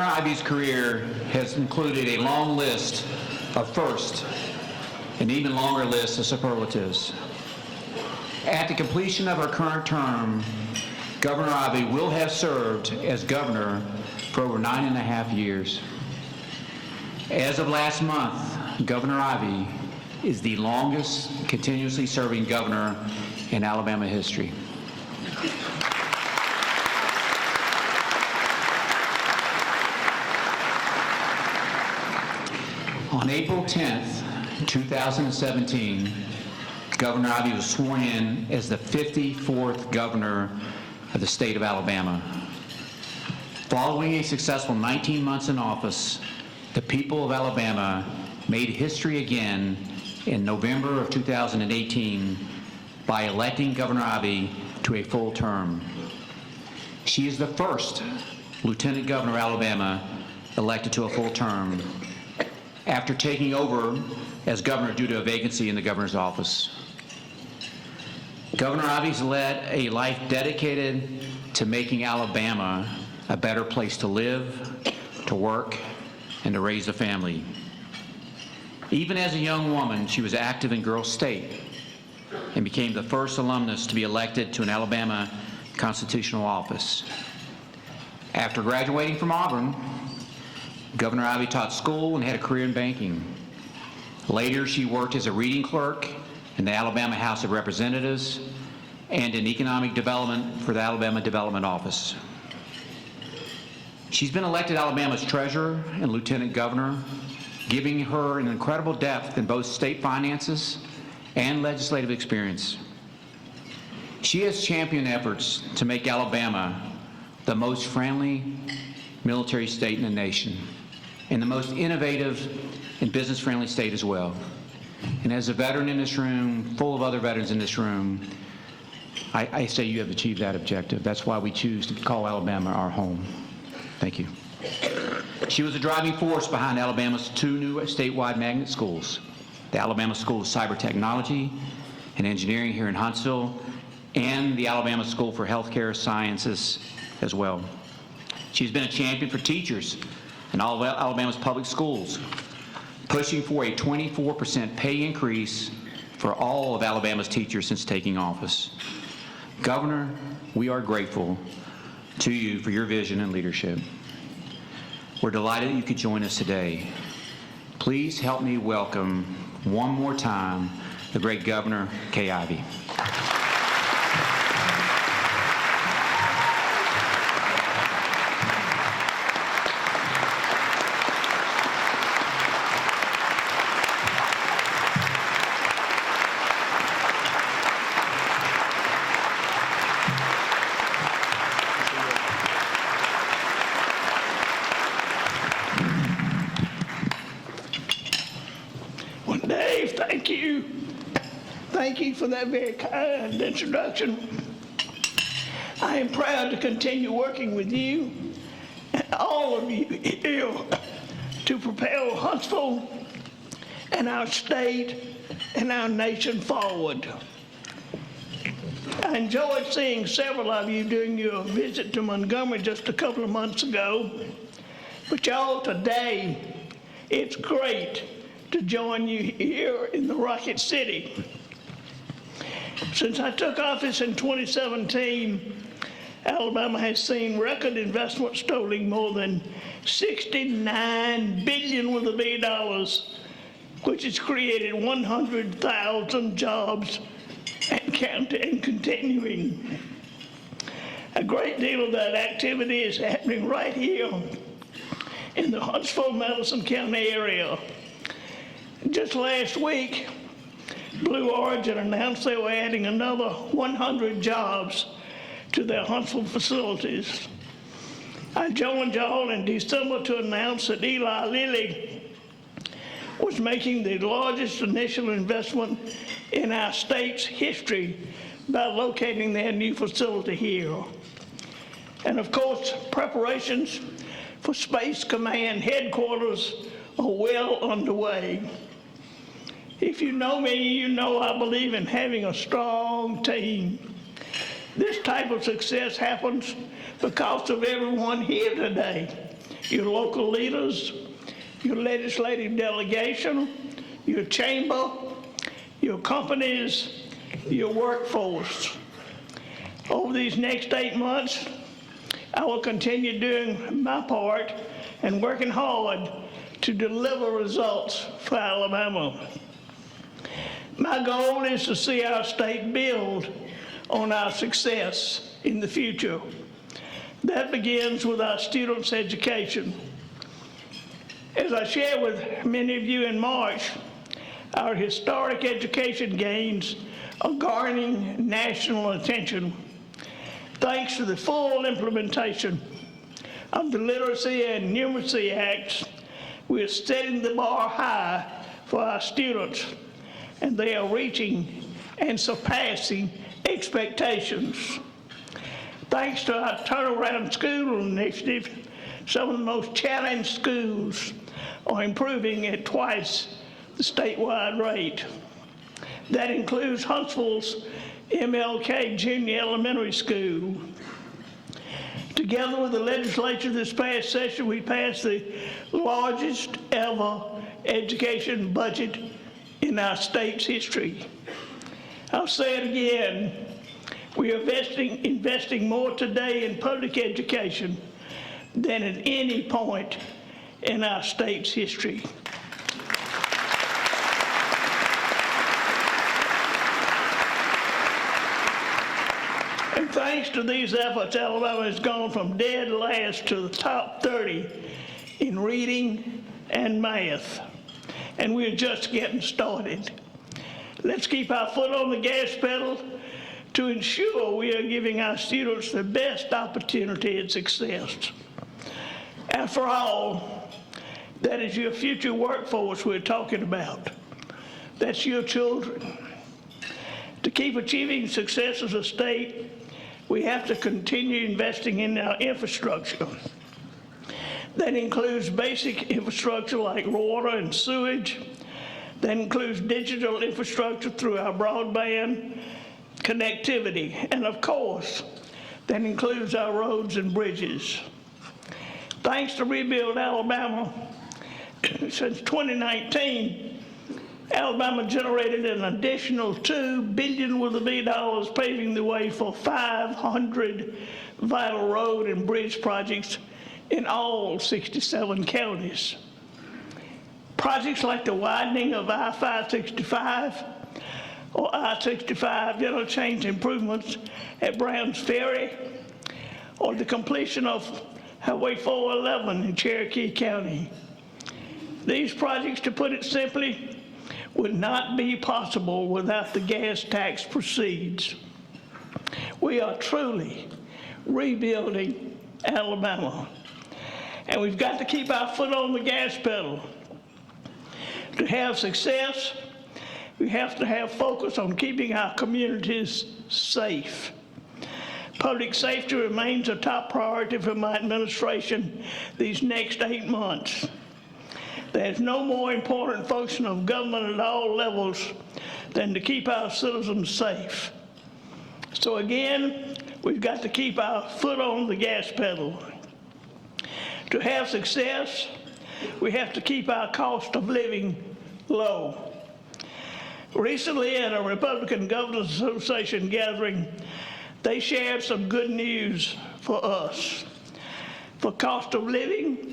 Ivey's career has included a long list of firsts, an even longer list of superlatives. At the completion of her current term, Governor Ivey will have served as governor for over 9.5 years. As of last month, Governor Ivey is the longest continuously serving governor in Alabama history. On April 10th, 2017, Governor Ivey was sworn in as the 54th governor of the state of Alabama. Following a successful 19 months in office, the people of Alabama made history again in November of 2018 by electing Governor Ivey to a full term. She is the first Lieutenant Governor of Alabama elected to a full term after taking over as governor due to a vacancy in the governor's office. Governor Ivey's led a life dedicated to making Alabama a better place to live, to work, and to raise a family. Even as a young woman, she was active in Girls State and became the first alumnus to be elected to an Alabama constitutional office. After graduating from Auburn, Governor Ivey taught school and had a career in banking. Later, she worked as a reading clerk in the Alabama House of Representatives and in economic development for the Alabama Development Office. She's been elected Alabama's treasurer and lieutenant governor, giving her an incredible depth in both state finances and legislative experience. She has championed efforts to make Alabama the most friendly military state in the nation and the most innovative and business-friendly state as well. And as a veteran in this room, full of other veterans in this room, I say you have achieved that objective. That's why we choose to call Alabama our home. Thank you. She was a driving force behind Alabama's 2 new statewide magnet schools, the Alabama School of Cyber Technology and Engineering here in Huntsville, and the Alabama School for Healthcare Sciences as well. She's been a champion for teachers in all of Alabama's public schools, pushing for a 24% pay increase for all of Alabama's teachers since taking office. Governor, we are grateful to you for your vision and leadership. We're delighted that you could join us today. Please help me welcome one more time the great Governor Kay Ivey. Dave, thank you. Thank you for that very kind introduction. I am proud to continue working with you and all of you here to propel Huntsville and our state and our nation forward. I enjoyed seeing several of you during your visit to Montgomery just a couple of months ago. But y'all, today, it's great to join you here in the Rocket City. Since I took office in 2017, Alabama has seen record investments totaling more than $69 billion with a B dollars, which has created 100,000 jobs and continuing. A great deal of that activity is happening right here in the Huntsville-Madison County area. Just last week, Blue Origin announced they were adding another 100 jobs to their Huntsville facilities. I joined y'all in December to announce that Eli Lilly was making the largest initial investment in our state's history by locating their new facility here. And of course, preparations for Space Command headquarters are well underway. If you know me, you know I believe in having a strong team. This type of success happens because of everyone here today. your local leaders, your legislative delegation, your chamber, your companies, your workforce. Over these next 8 months, I will continue doing my part and working hard to deliver results for Alabama. My goal is to see our state build on our success in the future. That begins with our students' education. As I shared with many of you in March, our historic education gains are garnering national attention thanks to the full implementation of the Literacy and Numeracy Acts. We are setting the bar high for our students, and they are reaching and surpassing expectations. Thanks to our Turnaround School initiative, some of the most challenged schools are improving at twice the statewide rate. That includes Huntsville's MLK Junior Elementary School. Together with the legislature this past session, we passed the largest ever education budget in our state's history. I'll say it again, we are investing more today in public education than at any point in our state's history. And thanks to these efforts, Alabama has gone from dead last to the top 30 in reading and math. And we're just getting started. Let's keep our foot on the gas pedal to ensure we are giving our students the best opportunity at success. After all, that is your future workforce we're talking about. That's your children. To keep achieving success as a state, we have to continue investing in our infrastructure. That includes basic infrastructure like water and sewage. That includes digital infrastructure through our broadband connectivity. And of course, that includes our roads and bridges. Thanks to Rebuild Alabama, since 2019, Alabama generated an additional $2 billion with a B dollars, paving the way for 500 vital road and bridge projects in all 67 counties. Projects like the widening of I-565 or I-65 interchange improvements at Browns Ferry, or the completion of Highway 411 in Cherokee County. These projects, to put it simply, would not be possible without the gas tax proceeds. We are truly rebuilding Alabama, and we've got to keep our foot on the gas pedal. To have success, we have to have focus on keeping our communities safe. Public safety remains a top priority for my administration these next 8 months. There's no more important function of government at all levels than to keep our citizens safe. So again, we've got to keep our foot on the gas pedal. To have success, we have to keep our cost of living low. Recently, at a Republican Governors Association gathering, they shared some good news for us. For cost of living,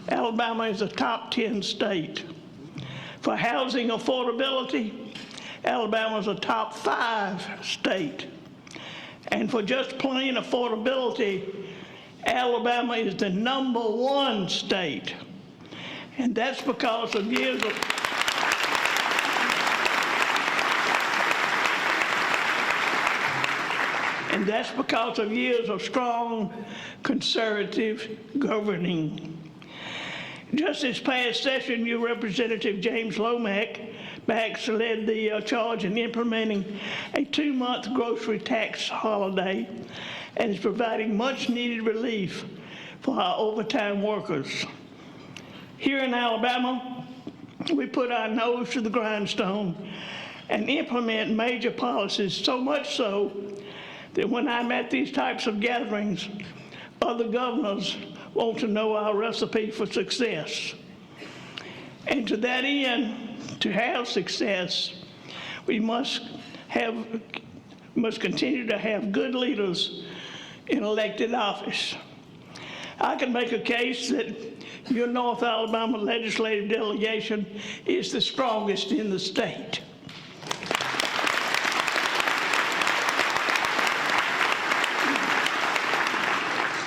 Alabama is a top 10 state. For housing affordability, Alabama is a top 5 state. And for just plain affordability, Alabama is the #1 state. And that's because of years of strong conservative governing. Just this past session, your Representative James Lomax led the charge in implementing a 2-month grocery tax holiday and is providing much needed relief for our overtime workers. Here in Alabama, we put our nose to the grindstone and implement major policies, so much so that when I'm at these types of gatherings, other governors want to know our recipe for success. And to that end, to have success, we must continue to have good leaders in elected office. I can make a case that your North Alabama legislative delegation is the strongest in the state.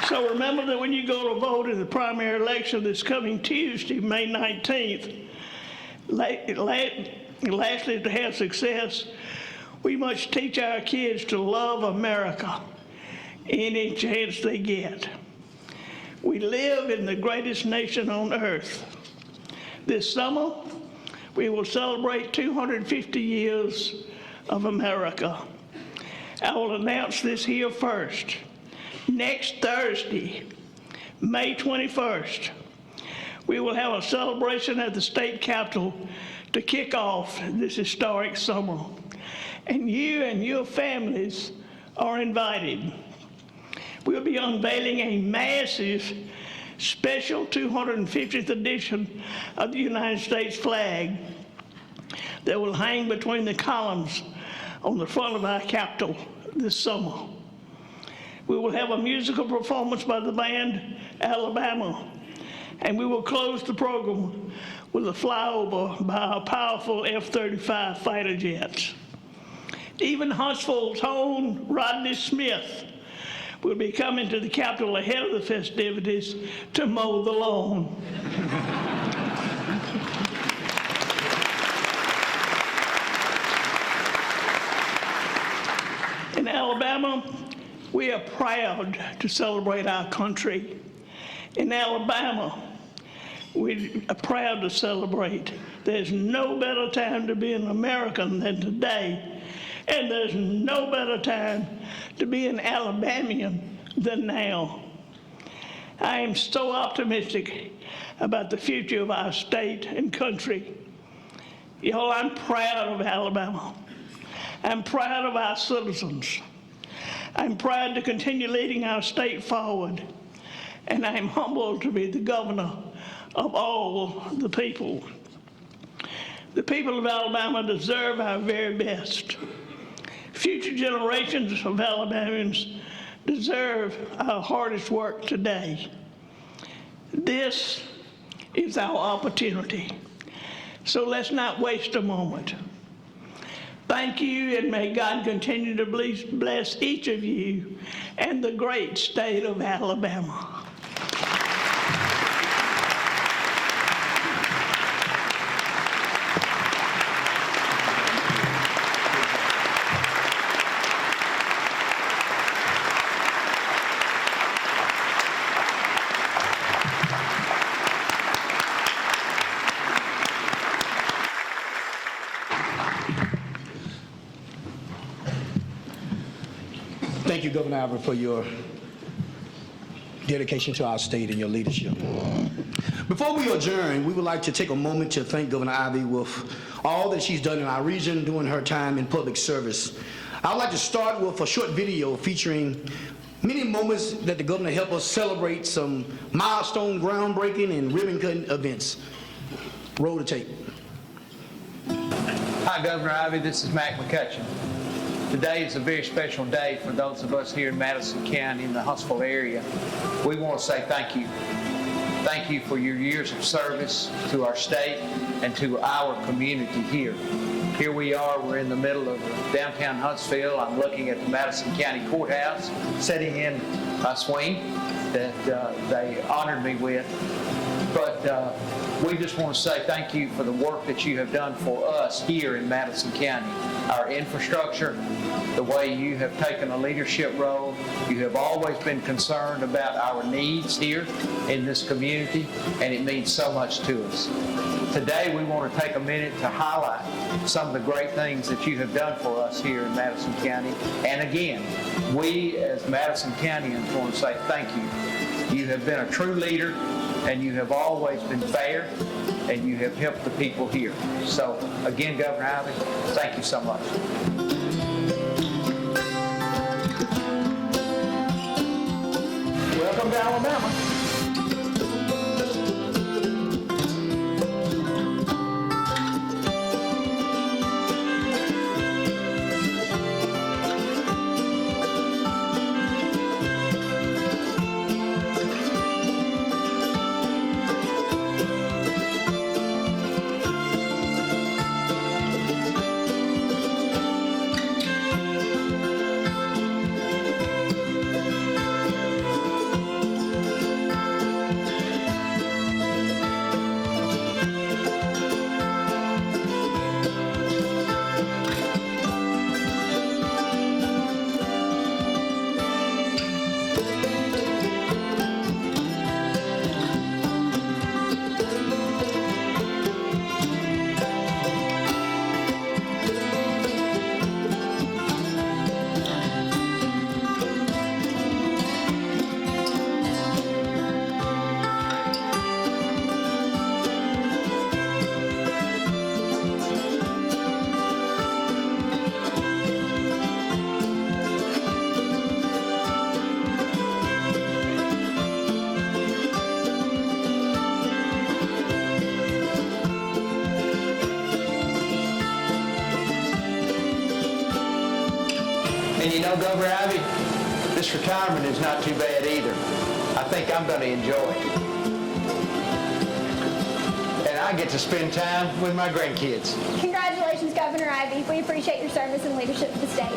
So remember that when you go to vote in the primary election this coming Tuesday, May 19th, lastly, to have success, we must teach our kids to love America any chance they get. We live in the greatest nation on earth. This summer, we will celebrate 250 years of America. I will announce this here first. Next Thursday, May 21st, we will have a celebration at the state capitol to kick off this historic summer. And you and your families are invited. We'll be unveiling a massive special 250th edition of the United States flag that will hang between the columns on the front of our Capitol this summer. We will have a musical performance by the band Alabama, and we will close the program with a flyover by our powerful F-35 fighter jets. Even Huntsville's own Rodney Smith will be coming to the Capitol ahead of the festivities to mow the lawn. In Alabama, we are proud to celebrate our country. In Alabama, we are proud to celebrate. There's no better time to be an American than today, and there's no better time to be an Alabamian than now. I am so optimistic about the future of our state and country. Y'all, I'm proud of Alabama. I'm proud of our citizens. I'm proud to continue leading our state forward, and I'm humbled to be the governor of all the people. The people of Alabama deserve our very best. Future generations of Alabamians deserve our hardest work today. This is our opportunity, so let's not waste a moment. Thank you, and may God continue to bless each of you and the great state of Alabama. Thank you, Governor Ivey, for your dedication to our state and your leadership. Before we adjourn, we would like to take a moment to thank Governor Ivey with all that she's done in our region during her time in public service. I would like to start with a short video featuring many moments that the governor helped us celebrate some milestone groundbreaking and ribbon-cutting events. Roll the tape. Hi, Governor Ivey. This is Mac McCutcheon. Today is a very special day for those of us here in Madison County in the Huntsville area. We want to say thank you. Thank you for your years of service to our state and to our community here. Here we are, we're in the middle of downtown Huntsville. I'm looking at the Madison County Courthouse, sitting in a swing that they honored me with. But we just want to say thank you for the work that you have done for us here in Madison County. Our infrastructure, the way you have taken a leadership role. You have always been concerned about our needs here in this community, and it means so much to us. Today, we want to take a minute to highlight some of the great things that you have done for us here in Madison County. And again, we as Madison Countyans want to say thank you. You have been a true leader, and you have always been fair, and you have helped the people here. So again, Governor Ivey, thank you so much. Welcome to Alabama. you know, Governor Ivey, this retirement is not too bad either. I think I'm going to enjoy it. And I get to spend time with my grandkids. Congratulations, Governor Ivey. We appreciate your service and leadership of the state.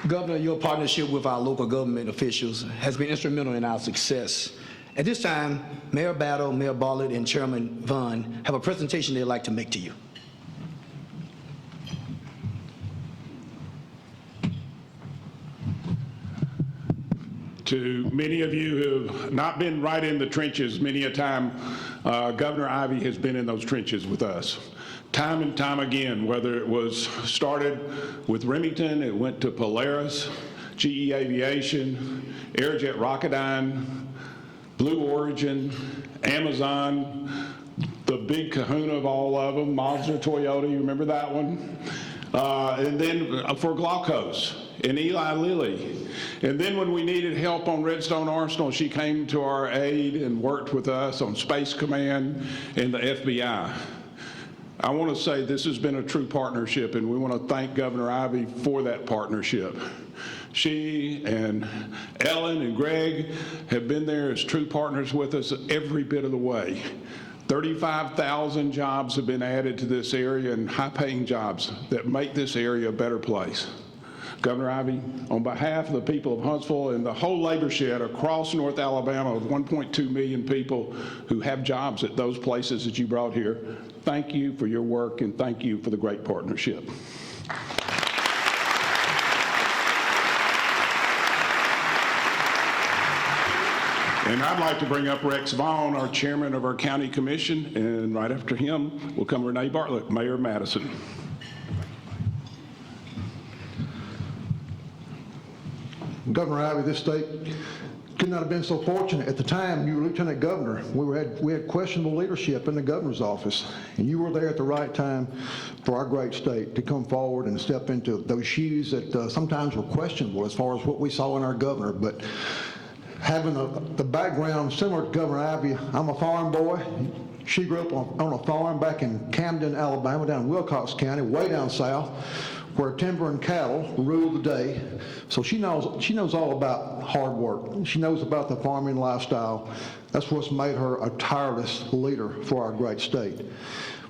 Governor, your partnership with our local government officials has been instrumental in our success. At this time, Mayor Battle, Mayor Bartlett, and Chairman Vaughn have a presentation they'd like to make to you. To many of you who have not been right in the trenches, many a time, Governor Ivey has been in those trenches with us. Time and time again, whether it was started with Remington, it went to Polaris, GE Aviation, Aerojet Rocketdyne, Blue Origin, Amazon, the big kahuna of all of them, Mazda, Toyota, you remember that one? And then for Glaukos and Eli Lilly. And then when we needed help on Redstone Arsenal, she came to our aid and worked with us on Space Command and the FBI. I want to say this has been a true partnership, and we want to thank Governor Ivey for that partnership. She and Ellen and Greg have been there as true partners with us every bit of the way. 35,000 jobs have been added to this area, and high-paying jobs that make this area a better place. Governor Ivey, on behalf of the people of Huntsville and the whole labor shed across North Alabama of 1.2 million people who have jobs at those places that you brought here, thank you for your work and thank you for the great partnership. And I'd like to bring up Rex Vaughn, our chairman of our county commission, and right after him will come Renee Bartlett, Mayor of Madison. Governor Ivey, this state could not have been so fortunate. At the time you were lieutenant governor, we had questionable leadership in the governor's office, and you were there at the right time for our great state to come forward and step into those shoes that sometimes were questionable as far as what we saw in our governor. But having the background similar to Governor Ivey, I'm a farm boy. She grew up on a farm back in Camden, Alabama, down in Wilcox County, way down south, where timber and cattle rule the day. So she knows all about hard work. She knows about the farming lifestyle. That's what's made her a tireless leader for our great state.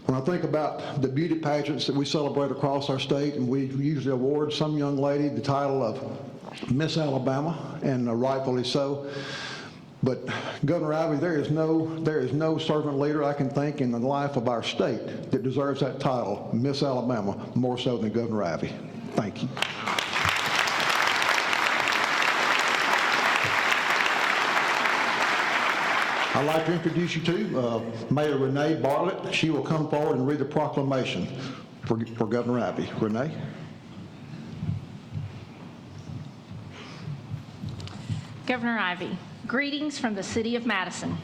When I think about the beauty pageants that we celebrate across our state, and we usually award some young lady the title of Miss Alabama, and rightfully so. But Governor Ivey, there is no servant leader I can think in the life of our state that deserves that title, Miss Alabama, more so than Governor Ivey. Thank you. I'd like to introduce you to Mayor Renee Bartlett. She will come forward and read the proclamation for Governor Ivey. Renee? Governor Ivey, greetings from the city of Madison.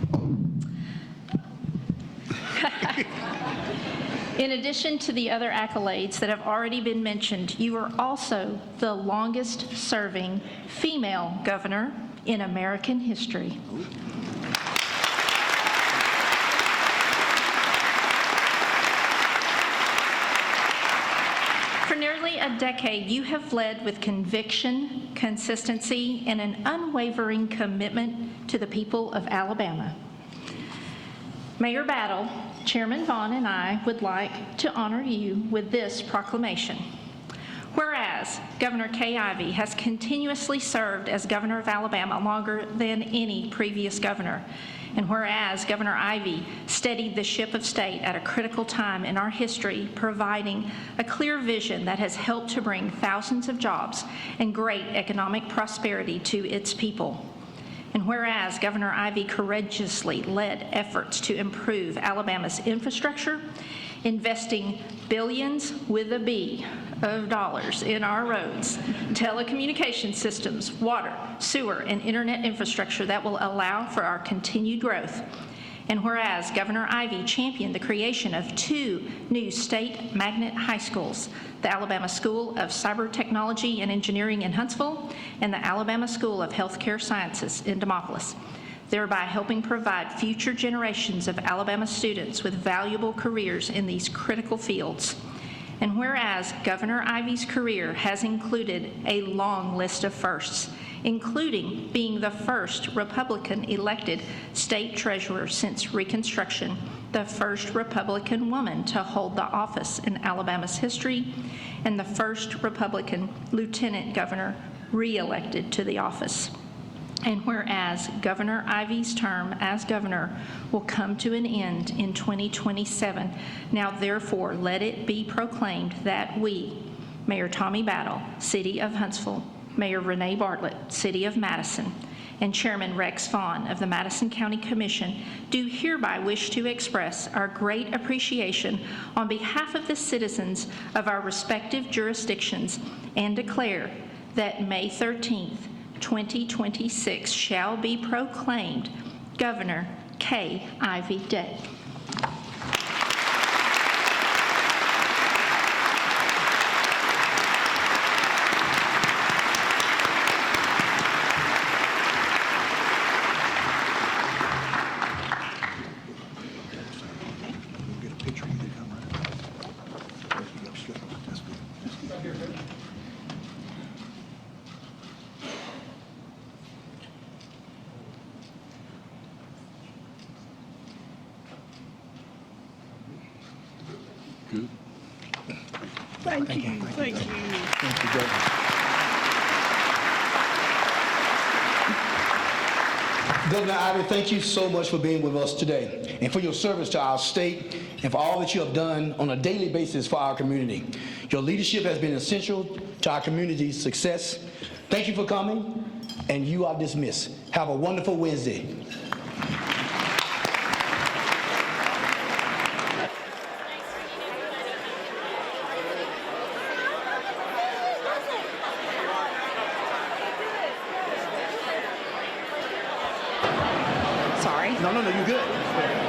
In addition to the other accolades that have already been mentioned, you are also the longest-serving female governor in American history. For nearly a decade, you have led with conviction, consistency, and an unwavering commitment to the people of Alabama. Mayor Battle, Chairman Vaughn, and I would like to honor you with this proclamation. Whereas Governor Kay Ivey has continuously served as governor of Alabama longer than any previous governor, and whereas Governor Ivey steadied the ship of state at a critical time in our history, providing a clear vision that has helped to bring thousands of jobs and great economic prosperity to its people. And whereas Governor Ivey courageously led efforts to improve Alabama's infrastructure, investing billions with a B of dollars in our roads, telecommunication systems, water, sewer, and internet infrastructure that will allow for our continued growth. And whereas Governor Ivey championed the creation of 2 new state magnet high schools, the Alabama School of Cyber Technology and Engineering in Huntsville and the Alabama School of Healthcare Sciences in Demopolis. thereby helping provide future generations of Alabama students with valuable careers in these critical fields. And whereas Governor Ivey's career has included a long list of firsts, including being the first Republican elected state treasurer since Reconstruction, the first Republican woman to hold the office in Alabama's history, and the first Republican lieutenant governor re-elected to the office. And whereas Governor Ivey's term as governor will come to an end in 2027, now therefore let it be proclaimed that we, Mayor Tommy Battle, City of Huntsville, Mayor Renee Bartlett, City of Madison, and Chairman Rex Vaughn of the Madison County Commission do hereby wish to express our great appreciation on behalf of the citizens of our respective jurisdictions and declare that May 13th, 2026 shall be proclaimed Governor K. Ivey Day. Thank you. Thank you. Governor Ivey, thank you so much for being with us today and for your service to our state and for all that you have done on a daily basis for our community. Your leadership has been essential to our community's success. Thank you for coming, and you are dismissed. Have a wonderful Wednesday. Sorry. No, you're good.